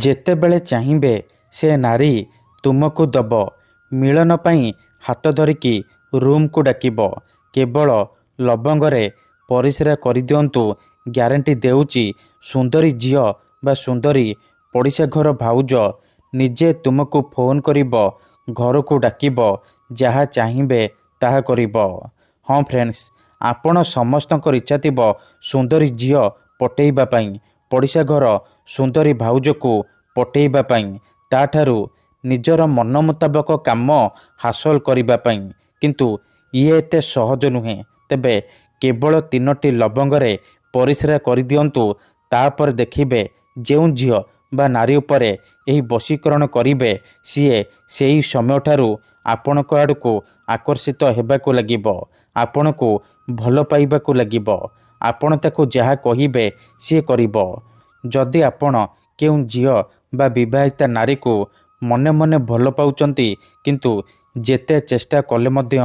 ଯେତେବେଳେ ଚାହିଁବେ ସେ ନାରୀ ତୁମକୁ ଦବ। ମିଳନ ପାଇଁ ହାତ ଧରିକି ରୁମକୁ ଡାକିବ। କେବଳ ଲବଙ୍ଗରେ ପରିସ୍ରା କରିଦିଅନ୍ତୁ। ଗ୍ୟାରେଣ୍ଟି ଦେଉଛି ସୁନ୍ଦରୀ ଝିଅ ବା ସୁନ୍ଦରୀ ପଡ଼ିଶା ଘର ଭାଉଜ ନିଜେ ତୁମକୁ ଫୋନ୍ କରିବ, ଘରକୁ ଡାକିବ, ଯାହା ଚାହିଁବେ ତାହା କରିବ। ହଁ ଫ୍ରେଣ୍ଡସ୍, ଆପଣ ସମସ୍ତଙ୍କର ଇଚ୍ଛା ଥିବ ସୁନ୍ଦରୀ ଝିଅ ପଟେଇବା ପାଇଁ, ପଡ଼ିଶା ଘର ସୁନ୍ଦରୀ ଭାଉଜକୁ ପଟେଇବା ପାଇଁ, ତାଠାରୁ ନିଜର ମନ ମୁତାବକ କାମ ହାସଲ କରିବା ପାଇଁ। କିନ୍ତୁ ଇଏ ଏତେ ସହଜ ନୁହେଁ। ତେବେ କେବଳ 3ଟି ଲବଙ୍ଗରେ ପରିସ୍ରା କରିଦିଅନ୍ତୁ। ତାପରେ ଦେଖିବେ ଯେଉଁ ଝିଅ ବା ନାରୀ ଉପରେ ଏହି ବଶୀକରଣ କରିବେ ସିଏ ସେହି ସମୟଠାରୁ ଆପଣଙ୍କ ଆଡ଼କୁ ଆକର୍ଷିତ ହେବାକୁ ଲାଗିବ, ଆପଣଙ୍କୁ ଭଲ ପାଇବାକୁ ଲାଗିବ। ଆପଣ ତାକୁ ଯାହା କହିବେ ସିଏ କରିବ। ଯଦି ଆପଣ କେଉଁ ଝିଅ ବା ବିବାହିତା ନାରୀକୁ ମନେ ମନେ ଭଲ ପାଉଛନ୍ତି କିନ୍ତୁ ଯେତେ ଚେଷ୍ଟା କଲେ ମଧ୍ୟ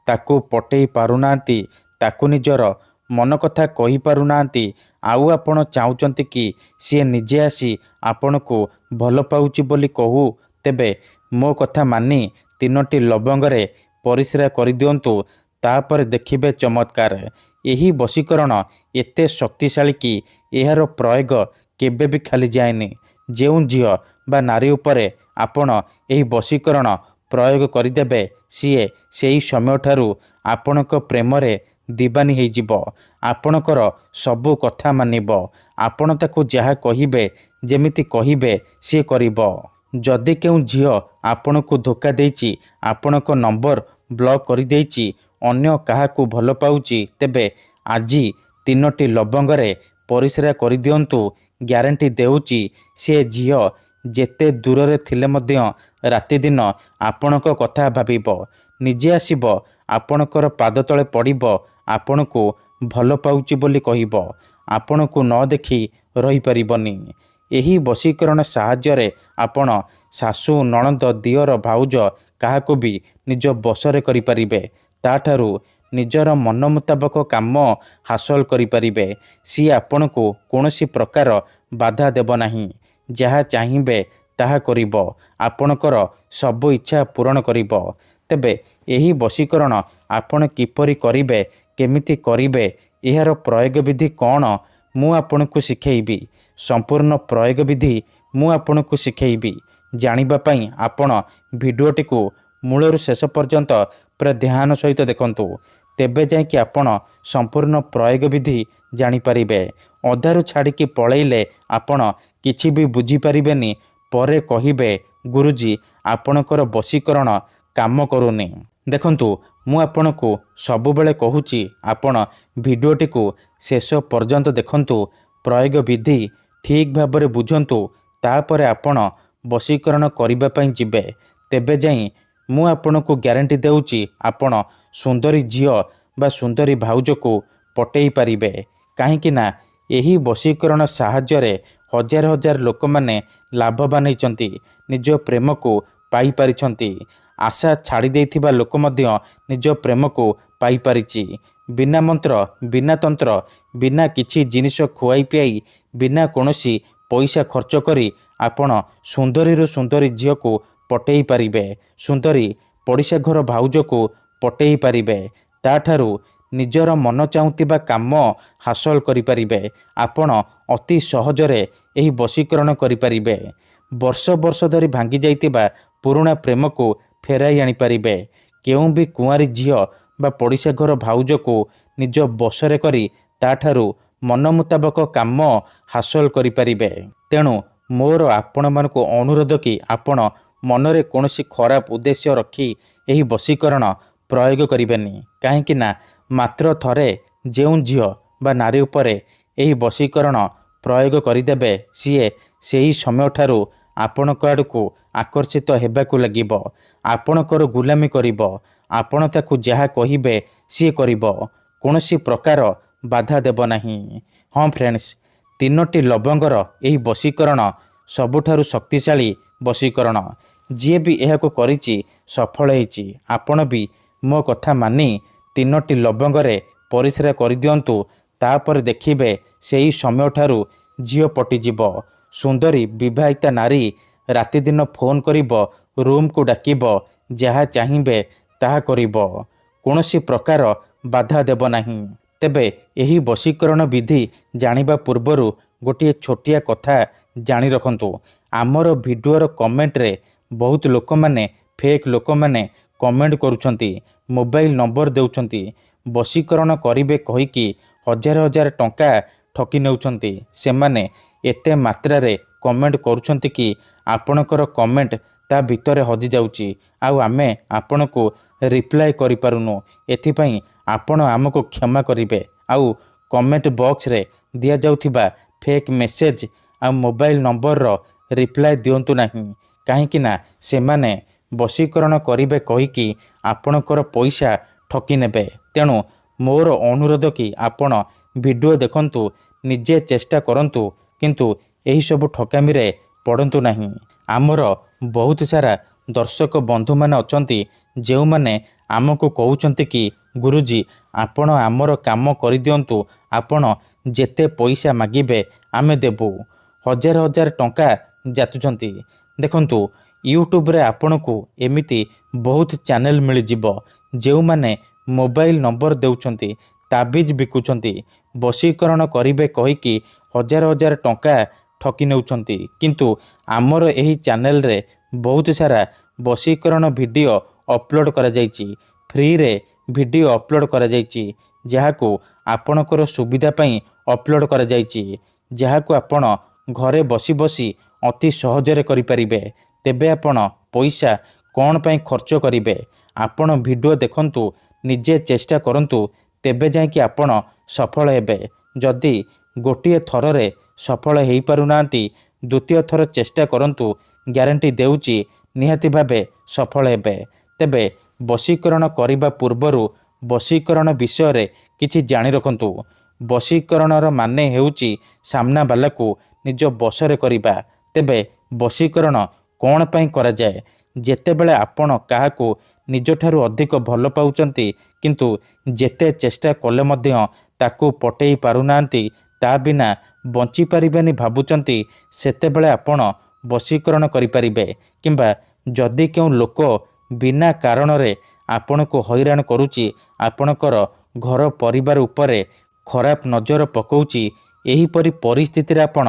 ତାକୁ ପଟେଇ ପାରୁନାହାନ୍ତି, ତାକୁ ନିଜର ମନ କଥା କହିପାରୁନାହାନ୍ତି, ଆଉ ଆପଣ ଚାହୁଁଛନ୍ତି କି ସିଏ ନିଜେ ଆସି ଆପଣଙ୍କୁ ଭଲ ପାଉଛି ବୋଲି କହୁ, ତେବେ ମୋ କଥା ମାନି 3ଟି ଲବଙ୍ଗରେ ପରିସ୍ରା କରିଦିଅନ୍ତୁ। ତାପରେ ଦେଖିବେ ଚମତ୍କାର। ଏହି ବଶୀକରଣ ଏତେ ଶକ୍ତିଶାଳୀ କି ଏହାର ପ୍ରୟୋଗ କେବେ ବି ଖାଲି ଯାଏନି। ଯେଉଁ ଝିଅ ବା ନାରୀ ଉପରେ ଆପଣ ଏହି ବଶୀକରଣ ପ୍ରୟୋଗ କରିଦେବେ ସିଏ ସେହି ସମୟଠାରୁ ଆପଣଙ୍କ ପ୍ରେମରେ ଦିବାନୀ ହେଇଯିବ। ଆପଣଙ୍କର ସବୁ କଥା ମାନିବ। ଆପଣ ତାକୁ ଯାହା କହିବେ, ଯେମିତି କହିବେ ସିଏ କରିବ। ଯଦି କେଉଁ ଝିଅ ଆପଣଙ୍କୁ ଧୋକା ଦେଇଛି, ଆପଣଙ୍କ ନମ୍ବର ବ୍ଲକ୍ କରିଦେଇଛି, ଅନ୍ୟ କାହାକୁ ଭଲ ପାଉଛି, ତେବେ ଆଜି 3ଟି ଲବଙ୍ଗରେ ପରିସ୍ରା କରିଦିଅନ୍ତୁ। ଗ୍ୟାରେଣ୍ଟି ଦେଉଛି ସେ ଝିଅ ଯେତେ ଦୂରରେ ଥିଲେ ମଧ୍ୟ ରାତିଦିନ ଆପଣଙ୍କ କଥା ଭାବିବ, ନିଜେ ଆସିବ ଆପଣଙ୍କର ପାଦ ତଳେ ପଡ଼ିବ, ଆପଣଙ୍କୁ ଭଲ ପାଉଛି ବୋଲି କହିବ, ଆପଣଙ୍କୁ ନ ଦେଖି ରହିପାରିବନି। ଏହି ବଶୀକରଣ ସାହାଯ୍ୟରେ ଆପଣ ଶାଶୁ, ନଣନ୍ଦ, ଦିଅର, ଭାଉଜ କାହାକୁ ବି ନିଜ ବଶରେ କରିପାରିବେ। ତାଠାରୁ ନିଜର ମନ ମୁତାବକ କାମ ହାସଲ କରିପାରିବେ। ସିଏ ଆପଣଙ୍କୁ କୌଣସି ପ୍ରକାର ବାଧା ଦେବ ନାହିଁ। ଯାହା ଚାହିଁବେ ତାହା କରିବ, ଆପଣଙ୍କର ସବୁ ଇଚ୍ଛା ପୂରଣ କରିବ। ତେବେ ଏହି ବଶୀକରଣ ଆପଣ କିପରି କରିବେ, କେମିତି କରିବେ, ଏହାର ପ୍ରୟୋଗ ବିଧି କ'ଣ ମୁଁ ଆପଣଙ୍କୁ ଶିଖେଇବି। ସମ୍ପୂର୍ଣ୍ଣ ପ୍ରୟୋଗ ବିଧି ମୁଁ ଆପଣଙ୍କୁ ଶିଖେଇବି। ଜାଣିବା ପାଇଁ ଆପଣ ଭିଡ଼ିଓଟିକୁ ମୂଳରୁ ଶେଷ ପର୍ଯ୍ୟନ୍ତ ପୁରା ଧ୍ୟାନ ସହିତ ଦେଖନ୍ତୁ। ତେବେ ଯାଇକି ଆପଣ ସମ୍ପୂର୍ଣ୍ଣ ପ୍ରୟୋଗ ବିଧି ଜାଣିପାରିବେ। ଅଧାରୁ ଛାଡ଼ିକି ପଳେଇଲେ ଆପଣ କିଛି ବି ବୁଝିପାରିବେନି। ପରେ କହିବେ ଗୁରୁଜୀ ଆପଣଙ୍କର ବଶୀକରଣ କାମ କରୁନି। ଦେଖନ୍ତୁ, ମୁଁ ଆପଣଙ୍କୁ ସବୁବେଳେ କହୁଛି ଆପଣ ଭିଡ଼ିଓଟିକୁ ଶେଷ ପର୍ଯ୍ୟନ୍ତ ଦେଖନ୍ତୁ, ପ୍ରୟୋଗ ବିଧି ଠିକ୍ ଭାବରେ ବୁଝନ୍ତୁ, ତାପରେ ଆପଣ ବଶୀକରଣ କରିବା ପାଇଁ ଯିବେ। ତେବେ ଯାଇ ମୁଁ ଆପଣଙ୍କୁ ଗ୍ୟାରେଣ୍ଟି ଦେଉଛି ଆପଣ ସୁନ୍ଦରୀ ଝିଅ ବା ସୁନ୍ଦରୀ ଭାଉଜକୁ ପଟେଇ ପାରିବେ। କାହିଁକି ନା ଏହି ବଶୀକରଣ ସାହାଯ୍ୟରେ ହଜାର ହଜାର ଲୋକମାନେ ଲାଭବାନ ହେଇଛନ୍ତି, ନିଜ ପ୍ରେମକୁ ପାଇପାରିଛନ୍ତି। ଆଶା ଛାଡ଼ି ଦେଇଥିବା ଲୋକ ମଧ୍ୟ ନିଜ ପ୍ରେମକୁ ପାଇପାରିଛି। ବିନା ମନ୍ତ୍ର, ବିନା ତନ୍ତ୍ର, ବିନା କିଛି ଜିନିଷ ଖୁଆଇ ପିଆଇ, ବିନା କୌଣସି ପଇସା ଖର୍ଚ୍ଚ କରି ଆପଣ ସୁନ୍ଦରୀରୁ ସୁନ୍ଦରୀ ଝିଅକୁ ପଟେଇ ପାରିବେ, ସୁନ୍ଦରୀ ପଡ଼ିଶା ଘର ଭାଉଜକୁ ପଟେଇ ପାରିବେ। ତାଠାରୁ ନିଜର ମନ ଚାହୁଁଥିବା କାମ ହାସଲ କରିପାରିବେ। ଆପଣ ଅତି ସହଜରେ ଏହି ବଶୀକରଣ କରିପାରିବେ। ବର୍ଷ ବର୍ଷ ଧରି ଭାଙ୍ଗି ଯାଇଥିବା ପୁରୁଣା ପ୍ରେମକୁ ଫେରାଇ ଆଣିପାରିବେ। କେଉଁ ବି କୁଆଁରୀ ଝିଅ ବା ପଡ଼ିଶା ଘର ଭାଉଜକୁ ନିଜ ବଶରେ କରି ତାଠାରୁ ମନ ମୁତାବକ କାମ ହାସଲ କରିପାରିବେ। ତେଣୁ ମୋର ଆପଣମାନଙ୍କୁ ଅନୁରୋଧ କି ଆପଣ ମନରେ କୌଣସି ଖରାପ ଉଦ୍ଦେଶ୍ୟ ରଖି ଏହି ବଶୀକରଣ ପ୍ରୟୋଗ କରିବେନି। କାହିଁକି ନା ମାତ୍ର ଥରେ ଯେଉଁ ଝିଅ ବା ନାରୀ ଉପରେ ଏହି ବଶୀକରଣ ପ୍ରୟୋଗ କରିଦେବେ ସିଏ ସେହି ସମୟଠାରୁ ଆପଣଙ୍କ ଆଡ଼କୁ ଆକର୍ଷିତ ହେବାକୁ ଲାଗିବ, ଆପଣଙ୍କର ଗୁଲାମୀ କରିବ। ଆପଣ ତାକୁ ଯାହା କହିବେ ସିଏ କରିବ, କୌଣସି ପ୍ରକାର ବାଧା ଦେବ ନାହିଁ। ହଁ ଫ୍ରେଣ୍ଡସ୍, 3ଟି ଲବଙ୍ଗର ଏହି ବଶୀକରଣ ସବୁଠାରୁ ଶକ୍ତିଶାଳୀ ବଶୀକରଣ। ଯିଏ ବି ଏହାକୁ କରିଛି ସଫଳ ହେଇଛି। ଆପଣ ବି ମୋ କଥା ମାନି 3ଟି ଲବଙ୍ଗରେ ପରିସ୍ରା କରିଦିଅନ୍ତୁ। ତାପରେ ଦେଖିବେ ସେହି ସମୟଠାରୁ ଝିଅ ପଟିଯିବ। ସୁନ୍ଦରୀ ବିବାହିତା ନାରୀ ରାତିଦିନ ଫୋନ୍ କରିବ, ରୁମ୍କୁ ଡାକିବ, ଯାହା ଚାହିଁବେ ତାହା କରିବ, କୌଣସି ପ୍ରକାର ବାଧା ଦେବ ନାହିଁ। ତେବେ ଏହି ବଶୀକରଣ ବିଧି ଜାଣିବା ପୂର୍ବରୁ ଗୋଟିଏ ଛୋଟିଆ କଥା ଜାଣି ରଖନ୍ତୁ। ଆମର ଭିଡ଼ିଓର କମେଣ୍ଟରେ ବହୁତ ଲୋକମାନେ ଫେକ୍ ଲୋକମାନେ କମେଣ୍ଟ କରୁଛନ୍ତି, ମୋବାଇଲ ନମ୍ବର ଦେଉଛନ୍ତି, ବଶୀକରଣ କରିବେ କହିକି ହଜାର ହଜାର ଟଙ୍କା ଠକି ନେଉଛନ୍ତି। ସେମାନେ ଏତେ ମାତ୍ରାରେ କମେଣ୍ଟ କରୁଛନ୍ତି କି ଆପଣଙ୍କର କମେଣ୍ଟ ତା ଭିତରେ ହଜିଯାଉଛି, ଆଉ ଆମେ ଆପଣଙ୍କୁ ରିପ୍ଲାଏ କରିପାରୁନୁ। ଏଥିପାଇଁ ଆପଣ ଆମକୁ କ୍ଷମା କରିବେ। ଆଉ କମେଣ୍ଟ ବକ୍ସରେ ଦିଆଯାଉଥିବା ଫେକ୍ ମେସେଜ ଆଉ ମୋବାଇଲ ନମ୍ବରର ରିପ୍ଲାଏ ଦିଅନ୍ତୁ ନାହିଁ, କାହିଁକି ନା ସେମାନେ ବଶୀକରଣ କରିବେ କହିକି ଆପଣଙ୍କର ପଇସା ଠକି ନେବେ। ତେଣୁ ମୋର ଅନୁରୋଧ କି ଆପଣ ଭିଡ଼ିଓ ଦେଖନ୍ତୁ, ନିଜେ ଚେଷ୍ଟା କରନ୍ତୁ, କିନ୍ତୁ ଏହିସବୁ ଠକାମିରେ ପଡ଼ନ୍ତୁ ନାହିଁ। ଆମର ବହୁତ ସାରା ଦର୍ଶକ ବନ୍ଧୁମାନେ ଅଛନ୍ତି ଯେଉଁମାନେ ଆମକୁ କହୁଛନ୍ତି କି ଗୁରୁଜୀ ଆପଣ ଆମର କାମ କରିଦିଅନ୍ତୁ, ଆପଣ ଯେତେ ପଇସା ମାଗିବେ ଆମେ ଦେବୁ, ହଜାର ହଜାର ଟଙ୍କା ଯାଚୁଛନ୍ତି। ଦେଖନ୍ତୁ, ୟୁଟ୍ୟୁବରେ ଆପଣଙ୍କୁ ଏମିତି ବହୁତ ଚ୍ୟାନେଲ ମିଳିଯିବ ଯେଉଁମାନେ ମୋବାଇଲ ନମ୍ବର ଦେଉଛନ୍ତି, ତାବିଜ ବିକୁଛନ୍ତି, ବଶୀକରଣ କରିବେ କହିକି ହଜାର ହଜାର ଟଙ୍କା ଠକି ନେଉଛନ୍ତି। କିନ୍ତୁ ଆମର ଏହି ଚ୍ୟାନେଲରେ ବହୁତ ସାରା ବଶୀକରଣ ଭିଡ଼ିଓ ଅପଲୋଡ଼ କରାଯାଇଛି, ଫ୍ରିରେ ଭିଡ଼ିଓ ଅପଲୋଡ଼ କରାଯାଇଛି, ଯାହାକୁ ଆପଣଙ୍କର ସୁବିଧା ପାଇଁ ଅପଲୋଡ଼ କରାଯାଇଛି, ଯାହାକୁ ଆପଣ ଘରେ ବସି ବସି ଅତି ସହଜରେ କରିପାରିବେ। ତେବେ ଆପଣ ପଇସା କ'ଣ ପାଇଁ ଖର୍ଚ୍ଚ କରିବେ? ଆପଣ ଭିଡ଼ିଓ ଦେଖନ୍ତୁ, ନିଜେ ଚେଷ୍ଟା କରନ୍ତୁ, ତେବେ ଯାଇକି ଆପଣ ସଫଳ ହେବେ। ଯଦି ଗୋଟିଏ ଥରରେ ସଫଳ ହୋଇପାରୁନାହାନ୍ତି, ଦ୍ୱିତୀୟ ଥର ଚେଷ୍ଟା କରନ୍ତୁ, ଗ୍ୟାରେଣ୍ଟି ଦେଉଛି ନିହାତି ଭାବେ ସଫଳ ହେବେ। ତେବେ ବଶୀକରଣ କରିବା ପୂର୍ବରୁ ବଶୀକରଣ ବିଷୟରେ କିଛି ଜାଣି ରଖନ୍ତୁ। ବଶୀକରଣର ମାନେ ହେଉଛି ସାମ୍ନାବାଲାକୁ ନିଜ ବଶରେ କରିବା। ତେବେ ବଶୀକରଣ କ'ଣ ପାଇଁ କରାଯାଏ? ଯେତେବେଳେ ଆପଣ କାହାକୁ ନିଜଠାରୁ ଅଧିକ ଭଲ ପାଉଛନ୍ତି କିନ୍ତୁ ଯେତେ ଚେଷ୍ଟା କଲେ ମଧ୍ୟ ତାକୁ ପଟେଇ ପାରୁନାହାନ୍ତି, ତା ବିନା ବଞ୍ଚିପାରିବେନି ଭାବୁଛନ୍ତି, ସେତେବେଳେ ଆପଣ ବଶୀକରଣ କରିପାରିବେ। କିମ୍ବା ଯଦି କେଉଁ ଲୋକ ବିନା କାରଣରେ ଆପଣଙ୍କୁ ହଇରାଣ କରୁଛି, ଆପଣଙ୍କର ଘର ପରିବାର ଉପରେ ଖରାପ ନଜର ପକାଉଛି, ଏହିପରି ପରିସ୍ଥିତିରେ ଆପଣ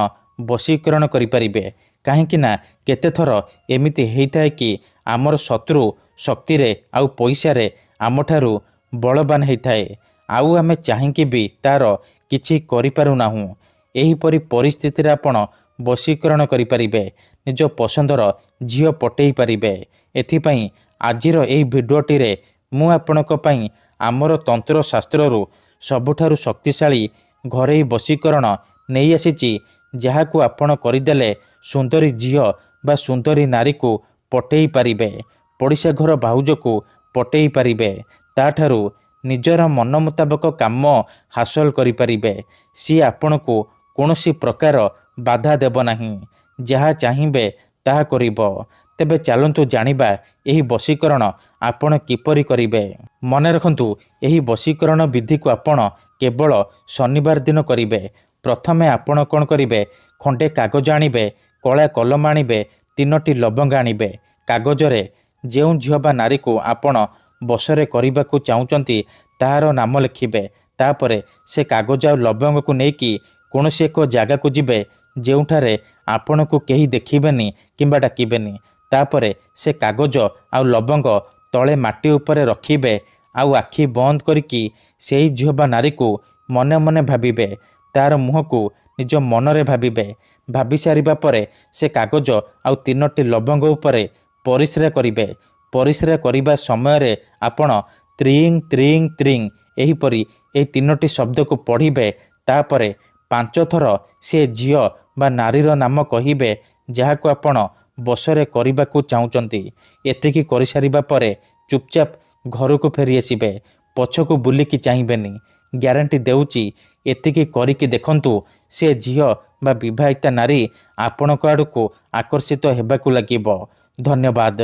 ବଶୀକରଣ କରିପାରିବେ। କାହିଁକି ନା କେତେଥର ଏମିତି ହେଇଥାଏ କି ଆମର ଶତ୍ରୁ ଶକ୍ତିରେ ଆଉ ପଇସାରେ ଆମଠାରୁ ବଳବାନ ହେଇଥାଏ, ଆଉ ଆମେ ଚାହିଁକି ବି ତାର କିଛି କରିପାରୁନାହୁଁ। ଏହିପରି ପରିସ୍ଥିତିରେ ଆପଣ ବଶୀକରଣ କରିପାରିବେ, ନିଜ ପସନ୍ଦର ଝିଅ ପଟେଇ ପାରିବେ। ଏଥିପାଇଁ ଆଜିର ଏହି ଭିଡ଼ିଓଟିରେ ମୁଁ ଆପଣଙ୍କ ପାଇଁ ଆମର ତନ୍ତ୍ରଶାସ୍ତ୍ରରୁ ସବୁଠାରୁ ଶକ୍ତିଶାଳୀ ଘରୋଇ ବଶୀକରଣ ନେଇ ଆସିଛି, ଯାହାକୁ ଆପଣ କରିଦେଲେ ସୁନ୍ଦରୀ ଝିଅ ବା ସୁନ୍ଦରୀ ନାରୀକୁ ପଟେଇ ପାରିବେ, ପଡ଼ିଶା ଘର ଭାଉଜକୁ ପଟେଇ ପାରିବେ, ତାଠାରୁ ନିଜର ମନ ମୁତାବକ କାମ ହାସଲ କରିପାରିବେ। ସିଏ ଆପଣଙ୍କୁ କୌଣସି ପ୍ରକାର ବାଧା ଦେବ ନାହିଁ, ଯାହା ଚାହିଁବେ ତାହା କରିବ। ତେବେ ଚାଲନ୍ତୁ ଜାଣିବା ଏହି ବଶୀକରଣ ଆପଣ କିପରି କରିବେ। ମନେ ରଖନ୍ତୁ, ଏହି ବଶୀକରଣ ବିଧିକୁ ଆପଣ କେବଳ ଶନିବାର ଦିନ କରିବେ। ପ୍ରଥମେ ଆପଣ କ'ଣ କରିବେ? ଖଣ୍ଡେ କାଗଜ ଆଣିବେ, କଳା କଲମ ଆଣିବେ, 3ଟି ଲବଙ୍ଗ ଆଣିବେ। କାଗଜରେ ଯେଉଁ ଝିଅ ବା ନାରୀକୁ ଆପଣ ବଶରେ କରିବାକୁ ଚାହୁଁଛନ୍ତି ତାହାର ନାମ ଲେଖିବେ। ତାପରେ ସେ କାଗଜ ଆଉ ଲବଙ୍ଗକୁ ନେଇକି କୌଣସି ଏକ ଜାଗାକୁ ଯିବେ ଯେଉଁଠାରେ ଆପଣଙ୍କୁ କେହି ଦେଖିବେନି କିମ୍ବା ଡାକିବେନି। ତାପରେ ସେ କାଗଜ ଆଉ ଲବଙ୍ଗ ତଳେ ମାଟି ଉପରେ ରଖିବେ, ଆଉ ଆଖି ବନ୍ଦ କରିକି ସେହି ଝିଅ ବା ନାରୀକୁ ମନେ ମନେ ଭାବିବେ, ତାର ମୁହଁକୁ ନିଜ ମନରେ ଭାବିବେ। ଭାବି ସାରିବା ପରେ ସେ କାଗଜ ଆଉ 3ଟି ଲବଙ୍ଗ ଉପରେ ପରିସ୍ରା କରିବେ। ପରିସ୍ରା କରିବା ସମୟରେ ଆପଣ ତ୍ରିଂ ତ୍ରିଂ ତ୍ରିଂ ଏହିପରି ଏହି 3ଟି ଶବ୍ଦକୁ ପଢ଼ିବେ। ତାପରେ 5 ଥର ସେ ଝିଅ ବା ନାରୀର ନାମ କହିବେ ଯାହାକୁ ଆପଣ ବଶରେ କରିବାକୁ ଚାହୁଁଛନ୍ତି। ଏତିକି କରିସାରିବା ପରେ ଚୁପଚାପ ଘରକୁ ଫେରି ଆସିବେ, ପଛକୁ ବୁଲିକି ଚାହିଁବେନି। ଗ୍ୟାରେଣ୍ଟି ଦେଉଛି, ଏତିକି କରିକି ଦେଖନ୍ତୁ, ସେ ଝିଅ ବା ବିବାହିତା ନାରୀ ଆପଣଙ୍କ ଆଡ଼କୁ ଆକର୍ଷିତ ହେବାକୁ ଲାଗିବ। ଧନ୍ୟବାଦ।